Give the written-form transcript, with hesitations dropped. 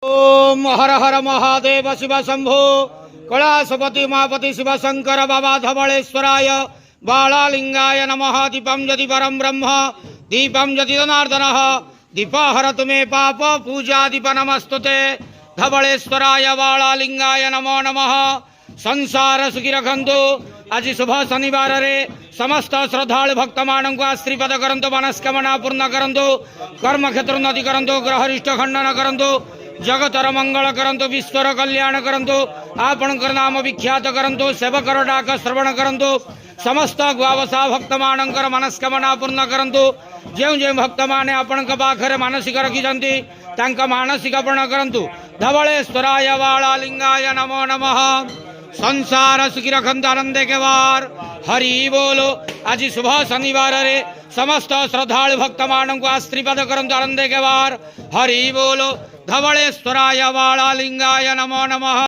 ओम हर हर महादेव शिव शंभो कैलासपति मापति शिव शंकर बाबा धवलेश्वराय बालालिंगाय नमः। दीपं यदि परम ब्रह्म दीपं यदि जनार्दन दीपहरतु मे पाप पूजा दीप नमस्तुते। धवलेश्वराय बालालिंगाय नमो नमः। संसार सुखी रखंतु। आज शुभ शनिवार रे समस्त श्रद्धालु भक्त मानक आशीर्वाद करंतु, मनस्कामना पूर्ण करंतु, कर्म क्षेत्र उन्नति करंतु, ग्रहरिष्ट खंडन करंतु, जगतर मंगल करंतु, विश्वर कल्याण करंतु, आपणकर नाम विख्यात करंतु, सेवकर डाक श्रवण करंतु, समस्त ग्वावसा भक्त मानकर मनस्कामना पूर्ण करंतु। जो जो भक्त माने आपण पाखरे मानसिक रखिछंती तांका मानसिक पूर्ण करंतु। धवलेश्वराय बालालिंगाय नमो नमः। संसार सुखी रखंतु, आनंदे के वार हरि बोलो। आज शुभ शनिवार रे समस्त श्रद्धालु भक्त मानक आशीर्वाद करंतु, आनंदे के वार हरि बोलो। धवलेश्वराय बालालिंगाय नमो नमः।